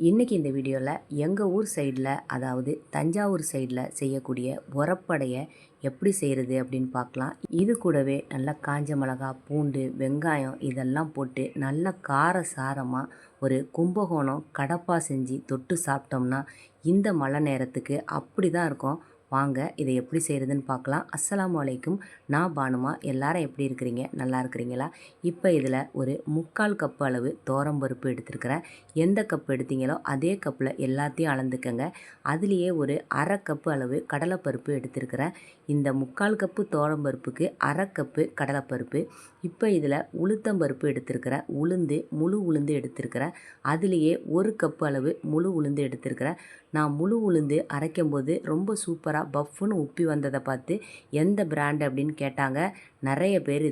இன்றைக்கி இந்த வீடியோவில் எங்கள் ஊர் சைடில், அதாவது தஞ்சாவூர் சைடில் செய்யக்கூடிய உரப்படையை எப்படி செய்கிறது அப்படின்னு பார்க்கலாம். இது கூடவே நல்லா காஞ்ச மிளகா, பூண்டு, வெங்காயம் இதெல்லாம் போட்டு நல்ல கார சாரமாக ஒரு கும்பகோணம் கடப்பா செஞ்சு தொட்டு சாப்பிட்டோம்னா இந்த மழை நேரத்துக்கு அப்படி தான் இருக்கும். வாங்க இதை எப்படி செய்கிறதுன்னு பார்க்கலாம். அஸ்ஸலாமு அலைக்கும். நான் பானுமா. எல்லாரும் எப்படி இருக்கிறீங்க? நல்லா இருக்கிறீங்களா? இப்போ இதில் ஒரு 3/4 கப்பு அளவு துவரம்பருப்பு எடுத்துருக்கிறேன். எந்த கப்பு எடுத்தீங்களோ அதே கப்பில் எல்லாத்தையும் அளந்துக்கங்க. அதுலேயே ஒரு 1/2 கப்பு அளவு கடலைப்பருப்பு எடுத்துருக்கிறேன். இந்த 3/4 கப்பு துவரம்பருப்புக்கு 1/2 கப்பு கடலைப்பருப்பு. இப்போ இதில் உளுத்தம்பருப்பு எடுத்துருக்கிறேன். முழு உளுந்து எடுத்துருக்கிறேன். அதுலேயே 1 கப்பு அளவு முழு உளுந்து எடுத்துருக்கிறேன். நான் முழு உளுந்து அரைக்கும் போது ரொம்ப சூப்பராக பஃப்னு உப்பி வந்ததை பார்த்து எந்த பிராண்டு அப்படின்னு கேட்டாங்க நிறைய பேர்.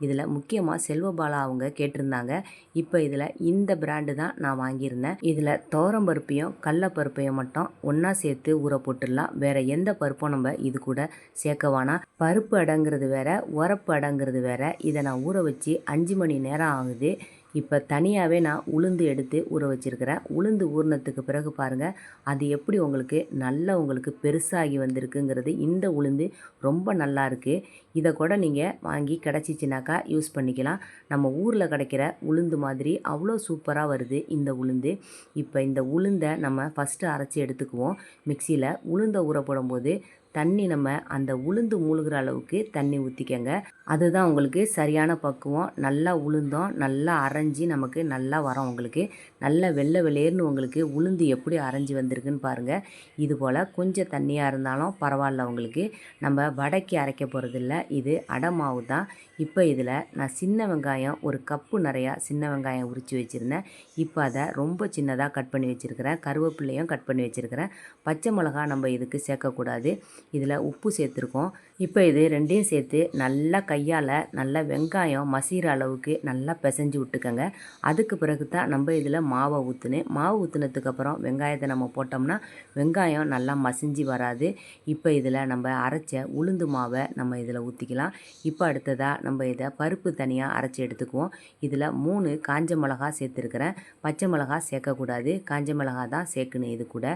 இதில் முக்கியமாக செல்வபாலா அவங்க கேட்டிருந்தாங்க. இப்போ இதில் இந்த பிராண்டு தான் நான் வாங்கியிருந்தேன். இதில் துவரம்பருப்பையும் கடலப்பருப்பையும் மட்டும் ஒன்றா சேர்த்து ஊற போட்டுடலாம். வேறு எந்த பருப்பும் நம்ம இது கூட சேர்க்க வேணாம். பருப்பு அடங்கிறது வேறு, உரப்பு அடங்கிறது வேறு. இதை நான் ஊற வச்சு 5 மணி நேரம் ஆகுது. இப்போ தனியாகவே நான் உளுந்து எடுத்து ஊற வச்சுருக்கிறேன். உளுந்து ஊறினத்துக்கு பிறகு பாருங்கள் அது எப்படி உங்களுக்கு பெருசாகி வந்திருக்குங்கிறது. இந்த உளுந்து ரொம்ப நல்லா இருக்குது. இதை கூட நீங்கள் வாங்கி கிடச்சிச்சினாக்கா யூஸ் பண்ணிக்கலாம். நம்ம ஊரில் கிடைக்கிற உளுந்து மாதிரி அவ்வளோ சூப்பராக வருது இந்த உளுந்து. இப்போ இந்த உளுந்தை நம்ம ஃபஸ்ட்டு அரைச்சி எடுத்துக்குவோம். மிக்சியில் உளுந்தை ஊற போடும்போது தண்ணி நம்ம அந்த உளுந்து மூழ்கிற அளவுக்கு தண்ணி ஊற்றிக்கங்க. அதுதான் உங்களுக்கு சரியான பக்குவம். நல்லா உளுந்தோம் நல்லா அரைஞ்சி நமக்கு நல்லா வரும். உங்களுக்கு நல்லா வெள்ளை வெளியேறுன்னு உங்களுக்கு உளுந்து எப்படி அரைஞ்சி வந்திருக்குன்னு பாருங்கள். இது போல் கொஞ்சம் தண்ணியாக இருந்தாலும் பரவாயில்ல. உங்களுக்கு நம்ம வடைக்கு அரைக்க போகிறதில்ல, இது அடை மாவு தான். இப்போ இதில் நான் சின்ன வெங்காயம் ஒரு கப்பு நிறையா சின்ன வெங்காயம் உரித்து வச்சுருந்தேன். இப்போ அதை ரொம்ப சின்னதாக கட் பண்ணி வச்சுருக்கிறேன். கருவேப்பிலையும் கட் பண்ணி வச்சுருக்கிறேன். பச்சை மிளகா நம்ம இதுக்கு சேர்க்கக்கூடாது. இதில் உப்பு சேர்த்துருக்கோம். இப்போ இது ரெண்டையும் சேர்த்து நல்லா கையால் நல்லா வெங்காயம் மசிகிற அளவுக்கு நல்லா பிசைஞ்சு விட்டுக்கோங்க. அதுக்கு பிறகு தான் நம்ம இதில் மாவை மாவு ஊற்றுனதுக்கப்புறம் வெங்காயத்தை நம்ம போட்டோம்னா வெங்காயம் நல்லா மசிஞ்சு வராது. இப்போ இதில் நம்ம அரைச்ச உளுந்து மாவை நம்ம இதில் ஊற்றிக்கலாம். இப்போ அடுத்ததாக நம்ம இதை பருப்பு தனியாக அரைச்சி எடுத்துக்குவோம். இதில் 3 காஞ்ச மிளகா சேர்த்துருக்கிறேன். பச்சை மிளகா சேர்க்கக்கூடாது, காஞ்ச மிளகா தான் சேர்க்கணும் இது கூட.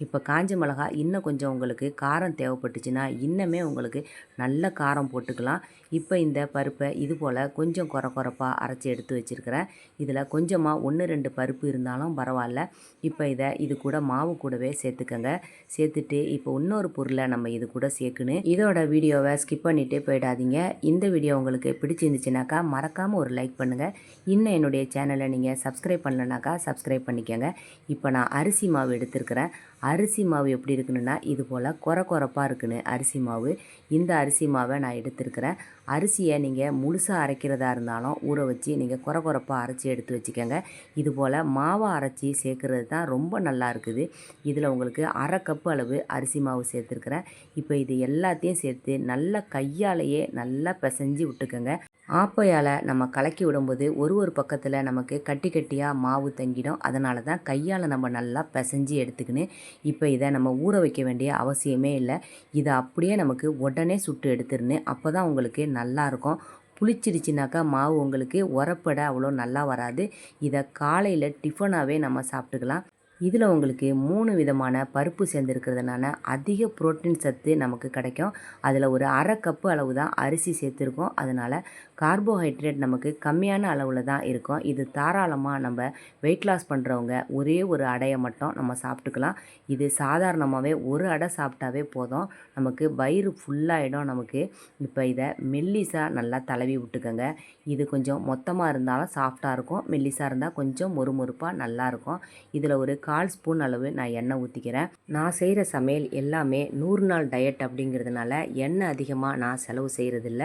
இப்போ காஞ்ச மிளகா இன்னும் கொஞ்சம் உங்களுக்கு காரம் தேவைப்பட்டுச்சுன்னா இன்னமே உங்களுக்கு நல்ல காரம் போட்டுக்கலாம். இப்போ இந்த பருப்பை இது போல் கொஞ்சம் கொரப்பாக அரைச்சி எடுத்து வச்சுருக்கிறேன். இதில் கொஞ்சமாக 1-2 பருப்பு இருந்தாலும் பரவாயில்ல. இப்போ இது கூட மாவு கூடவே சேர்த்துக்கங்க. சேர்த்துட்டு இப்போ இன்னொரு பொருளை நம்ம இது கூட சேர்க்கணும். இதோட வீடியோவை ஸ்கிப் பண்ணிகிட்டே போயிடாதீங்க. இந்த வீடியோ உங்களுக்கு பிடிச்சிருந்துச்சுனாக்கா மறக்காமல் ஒரு லைக் பண்ணுங்கள். இன்னும் என்னுடைய சேனலை நீங்கள் சப்ஸ்கிரைப் பண்ணலனாக்கா சப்ஸ்கிரைப் பண்ணிக்கோங்க. இப்போ நான் அரிசி மாவு எடுத்துருக்கிறேன். அரிசி மாவு எப்படி இருக்குன்னா இது போல் கொரப்பாக இருக்குன்னு அரிசி மாவு. இந்த அரிசி மாவை நான் எடுத்துருக்கிறேன். அரிசியை நீங்கள் முழுசாக அரைக்கிறதா இருந்தாலும் ஊற வச்சு நீங்கள் கொரப்பாக அரைச்சி எடுத்து வச்சுக்கோங்க. இது போல் மாவை அரைச்சி சேர்க்குறது தான் ரொம்ப நல்லா இருக்குது. இதில் உங்களுக்கு 1/2 கப்பு அளவு அரிசி மாவு சேர்த்துருக்கிறேன். இப்போ இது எல்லாத்தையும் சேர்த்து நல்லா கையாலேயே நல்லா பிசைஞ்சு விட்டுக்கோங்க. ஆப்பையால் நம்ம கலக்கி விடும்போது ஒரு பக்கத்தில் நமக்கு கட்டியாக மாவு தங்கிடும். அதனால தான் கையால் நம்ம நல்லா பிசைஞ்சு எடுத்துக்கின்னு இப்போ இதை நம்ம ஊற வைக்க வேண்டிய அவசியமே இல்லை. இதை அப்படியே நமக்கு உடனே சுட்டு எடுத்துருன்னு. அப்போ தான் உங்களுக்கு நல்லாயிருக்கும். புளிச்சிடுச்சுனாக்கா மாவு உங்களுக்கு உரப்பட அவ்வளோ நல்லா வராது. இதை காலையில் டிஃபனாகவே நம்ம சாப்பிட்டுக்கலாம். இதில் உங்களுக்கு 3 விதமான பருப்பு சேர்ந்துருக்கிறதுனால அதிக புரோட்டீன் சத்து நமக்கு கிடைக்கும். அதில் ஒரு 1/2 கப்பு அளவு தான் அரிசி சேர்த்துருக்கோம். அதனால் கார்போஹைட்ரேட் நமக்கு கம்மியான அளவில் தான் இருக்கும். இது தாராளமாக நம்ம வெயிட் லாஸ் பண்ணுறவங்க ஒரே ஒரு அடையை மட்டும் நம்ம சாப்பிட்டுக்கலாம். இது சாதாரணமாகவே ஒரு அடை சாப்பிட்டாவே போதும், நமக்கு வயிறு ஃபுல்லாகிடும் நமக்கு. இப்போ இதை மெல்லிசாக நல்லா தடவி விட்டுக்கோங்க. இது கொஞ்சம் மொத்தமாக இருந்தாலும் சாஃப்டாக இருக்கும், மெல்லிசாக இருந்தால் கொஞ்சம் மொறுமொறுப்பாக நல்லாயிருக்கும். இதில் ஒரு 1/4 ஸ்பூன் அளவு நான் எண்ணெய் ஊற்றிக்கிறேன். நான் செய்கிற சமையல் எல்லாமே 100 நாள் டயட் அப்படிங்கிறதுனால எண்ணெய் அதிகமாக நான் செலவு செய்கிறதில்ல.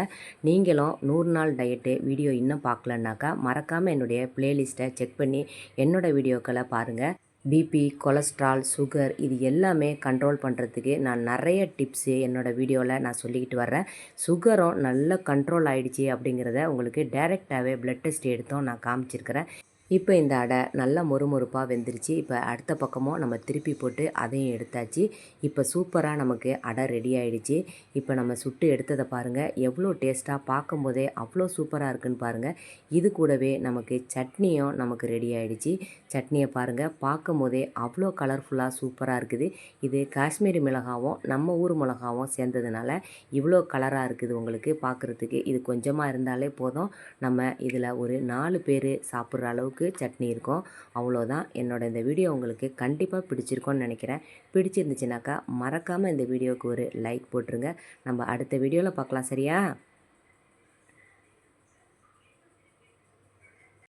நீங்களும் 100 நாள் டயட்டு வீடியோ இன்னும் பார்க்கலன்னாக்கா மறக்காமல் என்னுடைய ப்ளேலிஸ்ட்டை செக் பண்ணி என்னோடய வீடியோக்களை பாருங்கள். பிபி, கொலஸ்ட்ரால், சுகர் இது எல்லாமே கண்ட்ரோல் பண்ணுறதுக்கு நான் நிறைய டிப்ஸு என்னோடய வீடியோவில் நான் சொல்லிக்கிட்டு வர்றேன். சுகரும் நல்ல கண்ட்ரோல் ஆகிடுச்சி அப்படிங்கிறத உங்களுக்கு டைரெக்டாகவே ப்ளட் டெஸ்ட் எடுத்தும் நான் காமிச்சிருக்கிறேன். இப்போ இந்த அடை நல்லா மொறுமொறுப்பாக வெந்துருச்சு. இப்போ அடுத்த பக்கமும் நம்ம திருப்பி போட்டு அதையும் எடுத்தாச்சு. இப்போ சூப்பராக நமக்கு அடை ரெடி ஆயிடுச்சு. இப்போ நம்ம சுட்டு எடுத்ததை பாருங்கள், எவ்வளோ டேஸ்ட்டாக பார்க்கும்போதே அவ்வளோ சூப்பராக இருக்குன்னு பாருங்கள். இது கூடவே நமக்கு சட்னியும் நமக்கு ரெடி ஆயிடுச்சு. சட்னியை பாருங்கள், பார்க்கும்போதே அவ்வளோ கலர்ஃபுல்லாக சூப்பராக இருக்குது. இது காஷ்மீரி மிளகாவும் நம்ம ஊர் மிளகாவும் சேர்ந்ததுனால இவ்வளோ கலராக இருக்குது உங்களுக்கு பார்க்குறதுக்கு. இது கொஞ்சமாக இருந்தாலே போதும். நம்ம இதில் ஒரு 4 பேர் சாப்பிட்ற அளவுக்கு சட்னி இருக்கும். அவ்வளோதான். இந்த வீடியோ உங்களுக்கு கண்டிப்பாக பிடிச்சிருக்கோன்னு நினைக்கிறேன். பிடிச்சிருந்துச்சுனாக்கா மறக்காமல் இந்த வீடியோவுக்கு ஒரு லைக் போட்டுருங்க. நம்ம அடுத்த வீடியோவில் பார்க்கலாம், சரியா?